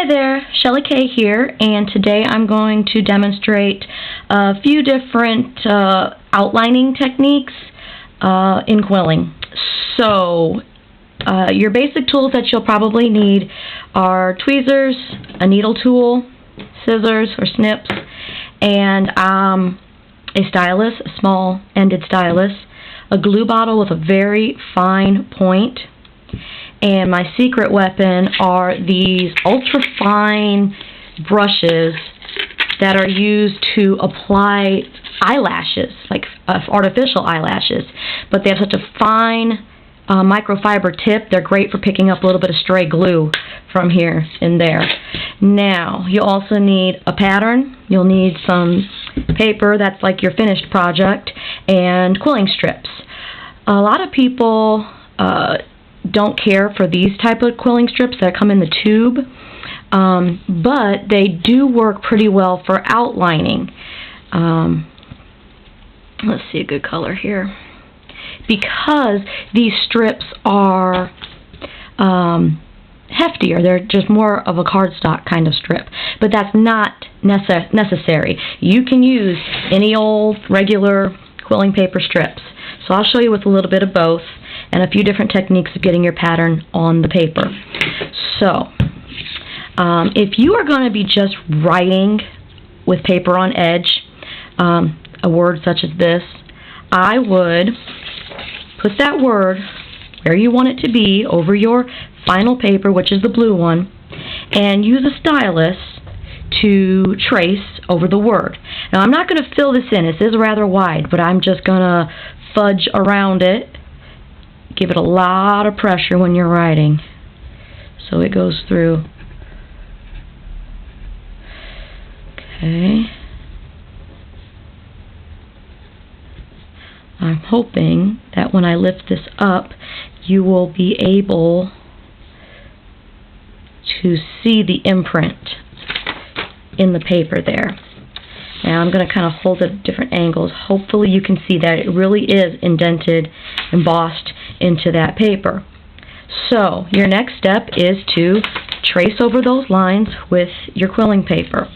Hi there, Shelly Kay here, and today I'm going to demonstrate a few different outlining techniques in quilling. So, your basic tools that you'll probably need are tweezers, a needle tool, scissors or snips, and a stylus, a small-ended stylus, a glue bottle with a very fine point, and my secret weapon are these ultra-fine brushes that are used to apply eyelashes, like artificial eyelashes. But they have such a fine microfiber tip, they're great for picking up a little bit of stray glue from here and there. Now, you also need a pattern. You'll need some paper that's like your finished project, and quilling strips. A lot of people don't care for these type of quilling strips that come in the tube, but they do work pretty well for outlining. Let's see a good color here. Because these strips are heftier, they're just more of a cardstock kind of strip, but that's not necessary. You can use any old regular quilling paper strips. So I'll show you with a little bit of both and a few different techniques of getting your pattern on the paper. So, if you are going to be just writing with paper on edge, a word such as this, I would put that word where you want it to be over your final paper, which is the blue one, and use a stylus to trace over the word. Now, I'm not going to fill this in. This is rather wide, but I'm just going to fudge around it. Give it a lot of pressure when you're writing, so it goes through. Okay. I'm hoping that when I lift this up, you will be able to see the imprint in the paper there. Now I'm going to kind of hold it at different angles. Hopefully you can see that it really is indented, embossed into that paper. So your next step is to trace over those lines with your quilling paper.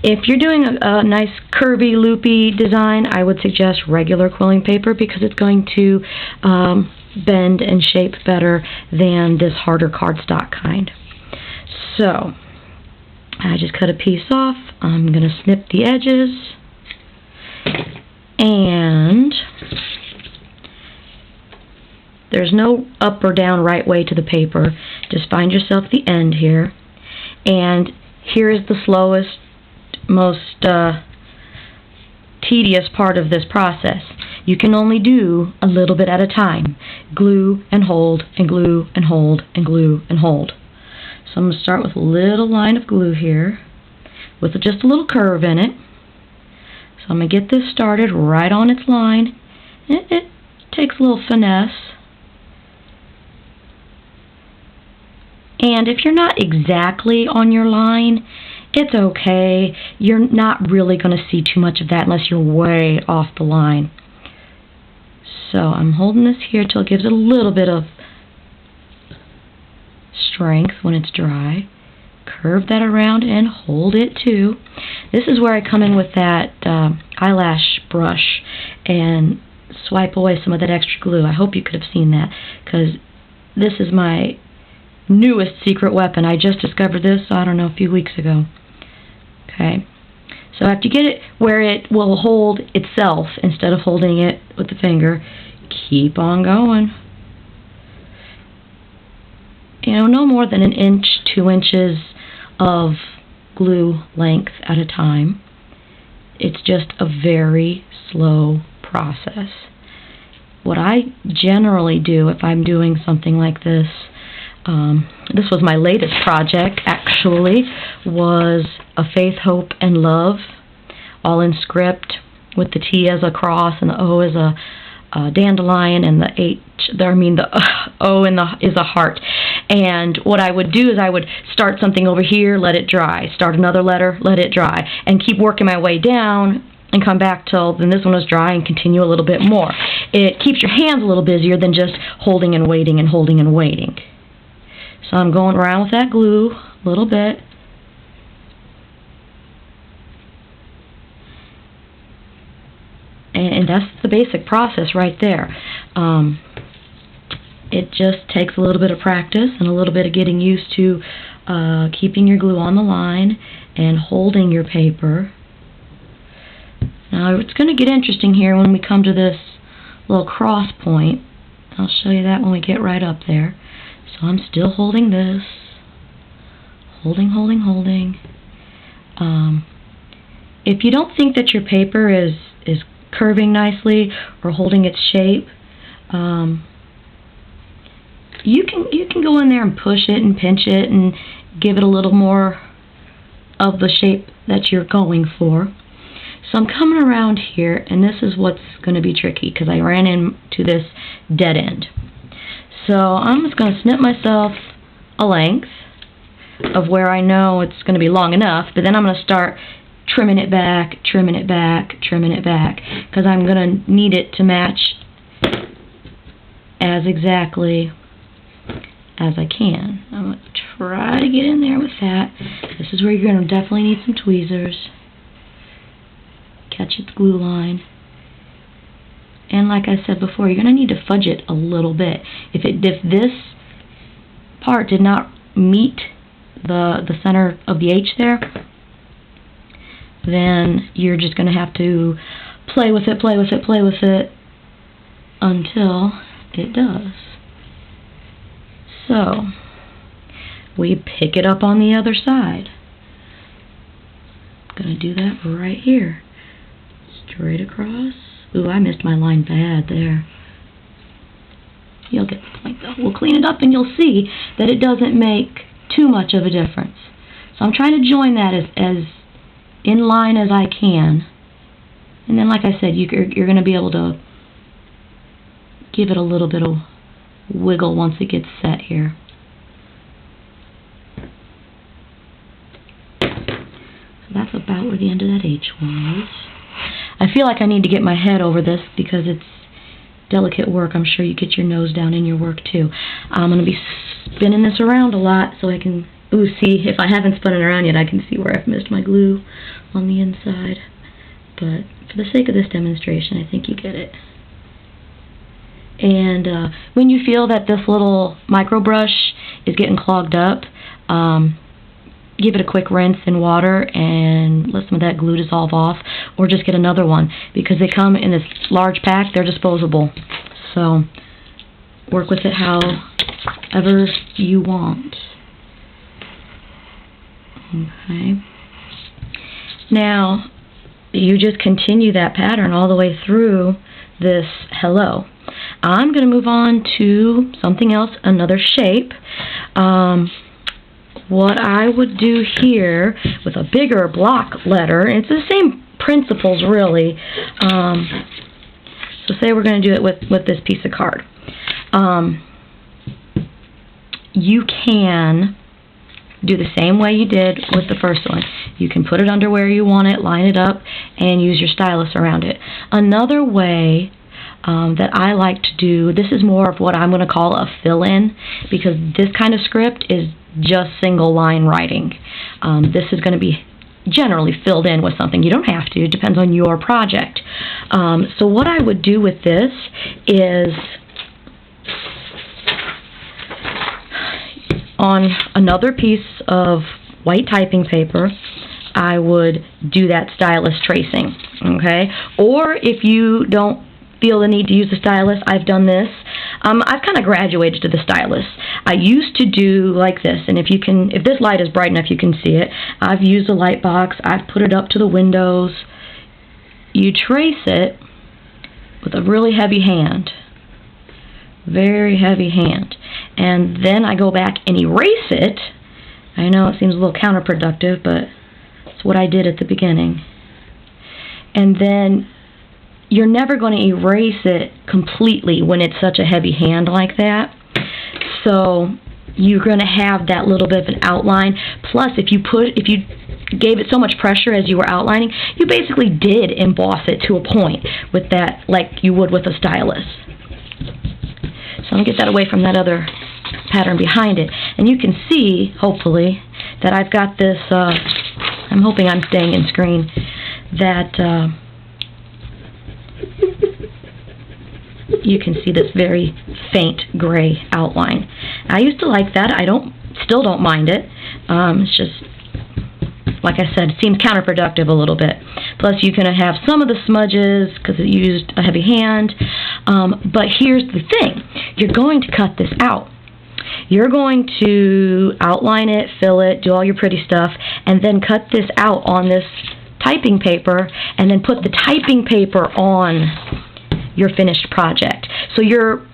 If you're doing a nice curvy, loopy design, I would suggest regular quilling paper because it's going to bend and shape better than this harder cardstock kind. So I just cut a piece off. I'm going to snip the edges, and there's no up or down right way to the paper. Just find yourself the end here, and here is the slowest, most tedious part of this process. You can only do a little bit at a time. Glue and hold, and glue and hold, and glue and hold. So I'm going to start with a little line of glue here with just a little curve in it. So I'm going to get this started right on its line. It takes a little finesse. And if you're not exactly on your line, it's okay. You're not really going to see too much of that unless you're way off the line. So I'm holding this here till it gives it a little bit of strength when it's dry. Curve that around and hold it too. This is where I come in with that eyelash brush and swipe away some of that extra glue. I hope you could have seen that, because this is my newest secret weapon. I just discovered this, I don't know, a few weeks ago. Okay, so after you get it where it will hold itself instead of holding it with the finger, keep on going. You know, no more than 1 inch, 2 inches of glue length at a time. It's just a very slow process. What I generally do if I'm doing something like this, this was my latest project actually, was a Faith, Hope, and Love, all in script, with the T as a cross and the O as a dandelion, and the O is a heart. And what I would do is I would start something over here, let it dry, start another letter, let it dry, and keep working my way down and come back till then this one was dry and continue a little bit more. It keeps your hands a little busier than just holding and waiting and holding and waiting. So I'm going around with that glue a little bit, the basic process right there. It just takes a little bit of practice and a little bit of getting used to keeping your glue on the line and holding your paper. Now it's going to get interesting here when we come to this little cross point. I'll show you that when we get right up there. So I'm still holding this. Holding. If you don't think that your paper is curving nicely or holding its shape, you can go in there and push it and pinch it and give it a little more of the shape that you're going for. So I'm coming around here, and this is what's going to be tricky because I ran into this dead end. So I'm just going to snip myself a length of where I know it's going to be long enough, but then I'm going to start trimming it back, because I'm going to need it to match as exactly as I can. I'm going to try to get in there with that. This is where you're going to definitely need some tweezers. Catch its glue line. And like I said before, you're going to need to fudge it a little bit. If this part did not meet the center of the H there, then you're just going to have to play with it until it does. So we pick it up on the other side. I'm going to do that right here. Straight across. Ooh, I missed my line bad there. You'll get the point though. We'll clean it up and you'll see that it doesn't make too much of a difference. So I'm trying to join that as in line as I can. And then like I said, you're going to be able to give it a little bit of wiggle once it gets set here. So that's about where the end of that H was. I feel like I need to get my head over this because it's delicate work. I'm sure you get your nose down in your work too. I'm going to be spinning this around a lot so I can see if I haven't spun it around yet, I can see where I've missed my glue on the inside. But for the sake of this demonstration, I think you get it. And when you feel that this little micro brush is getting clogged up, give it a quick rinse in water and let some of that glue dissolve off, or just get another one because they come in this large pack. They're disposable, so work with it however you want. Okay. Now you just continue that pattern all the way through this hello. I'm going to move on to something else, another shape. What I would do here with a bigger block letter, it's the same principles really. So say we're going to do it with this piece of card. You can do the same way you did with the first one. You can put it under where you want it, line it up, and use your stylus around it. Another way that I like to do, this is more of what I'm going to call a fill-in, because this kind of script is just single line writing. This is going to be generally filled in with something. You don't have to, it depends on your project. So what I would do with this is, on another piece of white typing paper, I would do that stylus tracing, okay? Or if you don't feel the need to use the stylus, I've done this. I've kind of graduated to the stylus. I used to do like this, and if this light is bright enough, you can see it. I've used a light box. I've put it up to the windows. You trace it with a really heavy hand, very heavy hand, and then I go back and erase it. I know it seems a little counterproductive, but it's what I did at the beginning. And then you're never going to erase it completely when it's such a heavy hand like that. So you're going to have that little bit of an outline. Plus, if you gave it so much pressure as you were outlining, you basically did emboss it to a point with that, like you would with a stylus. So I'm going to get that away from that other pattern behind it. And you can see, hopefully, that I've got this, I'm hoping I'm staying in screen, that you can see this very faint gray outline. I used to like that. Still don't mind it. It's just, like I said, it seems counterproductive a little bit. Plus, you're going to have some of the smudges because it used a heavy hand. But here's the thing. You're going to cut this out. You're going to outline it, fill it, do all your pretty stuff, and then cut this out on this typing paper, and then put the typing paper on your finished project. So your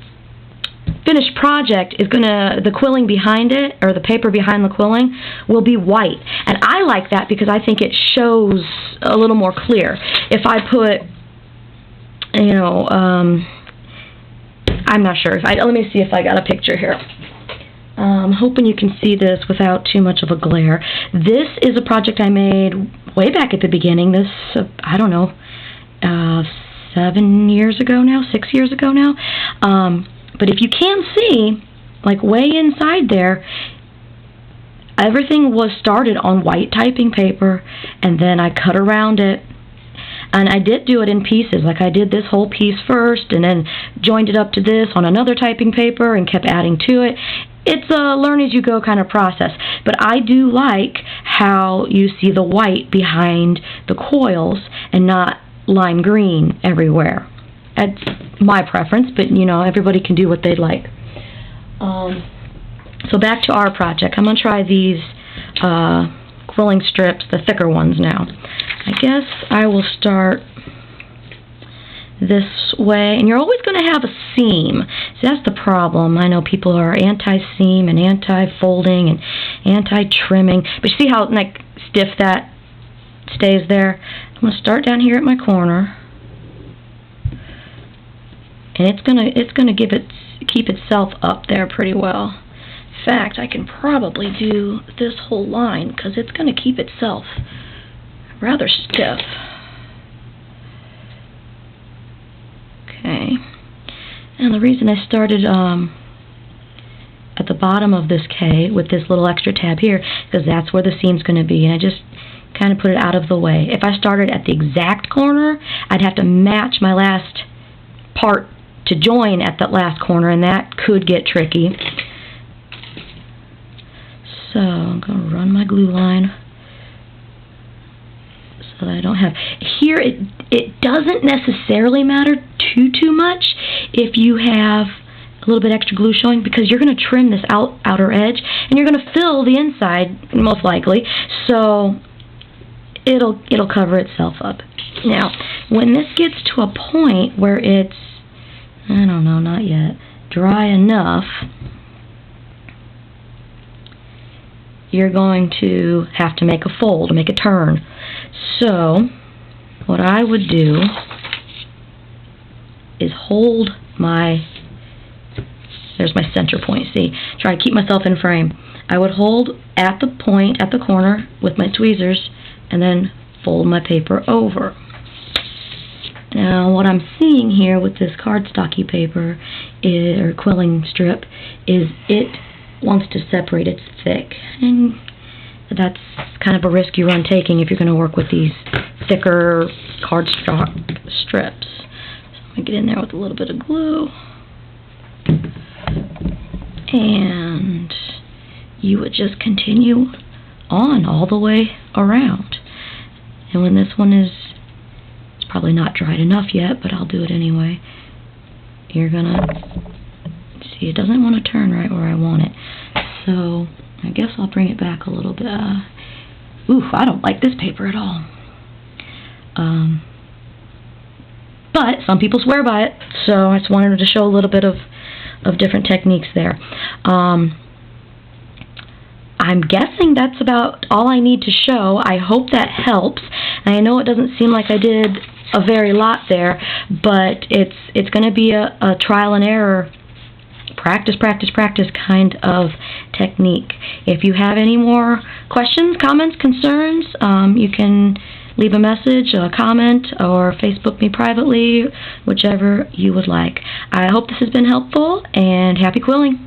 finished project is the quilling behind it, or the paper behind the quilling, will be white. And I like that because I think it shows a little more clear. If I put, I'm not sure. Let me see if I got a picture here. I'm hoping you can see this without too much of a glare. This is a project I made way back at the beginning. This, I don't know, 7 years ago now, 6 years ago now. But if you can see, like way inside there, everything was started on white typing paper, and then I cut around it. And I did do it in pieces, like I did this whole piece first, and then joined it up to this on another typing paper, and kept adding to it. It's a learn-as-you-go kind of process. But I do like how you see the white behind the coils, and not lime green everywhere. That's my preference, but everybody can do what they like. So back to our project. I'm going to try these quilling strips, the thicker ones now. I guess I will start this way, and you're always going to have a seam. See, that's the problem. I know people are anti-seam and anti-folding and anti-trimming, but you see how stiff that stays there? I'm going to start down here at my corner, and it's gonna keep itself up there pretty well. In fact, I can probably do this whole line because it's going to keep itself rather stiff. Okay, and the reason I started at the bottom of this K with this little extra tab here, because that's where the seam's going to be, and I just kind of put it out of the way. If I started at the exact corner, I'd have to match my last part to join at that last corner, and that could get tricky. So I'm going to run my glue line so that I don't have... Here, it doesn't necessarily matter too much if you have a little bit extra glue showing, because you're going to trim this outer edge, and you're going to fill the inside, most likely, so it'll cover itself up. Now, when this gets to a point where it's, I don't know, not yet, dry enough, you're going to have to make a fold, make a turn. So, what I would do is hold there's my center point, see, try to keep myself in frame. I would hold at the point, at the corner, with my tweezers, and then fold my paper over. Now, what I'm seeing here with this cardstocky paper, or quilling strip, is it wants to separate. It's thick, and that's kind of a risk you run taking if you're going to work with these thicker cardstock strips. So I'm going to get in there with a little bit of glue, and you would just continue on all the way around. And when this one is, it's probably not dried enough yet, but I'll do it anyway. You're gonna see it doesn't want to turn right where I want it, so I guess I'll bring it back a little bit. Oof, I don't like this paper at all. But some people swear by it, so I just wanted to show a little bit of different techniques there. I'm guessing that's about all I need to show. I hope that helps. And I know it doesn't seem like I did a very lot there, but it's going to be a trial and error, practice kind of technique. If you have any more questions, comments, concerns, you can leave a message, a comment, or Facebook me privately, whichever you would like. I hope this has been helpful, and happy quilling!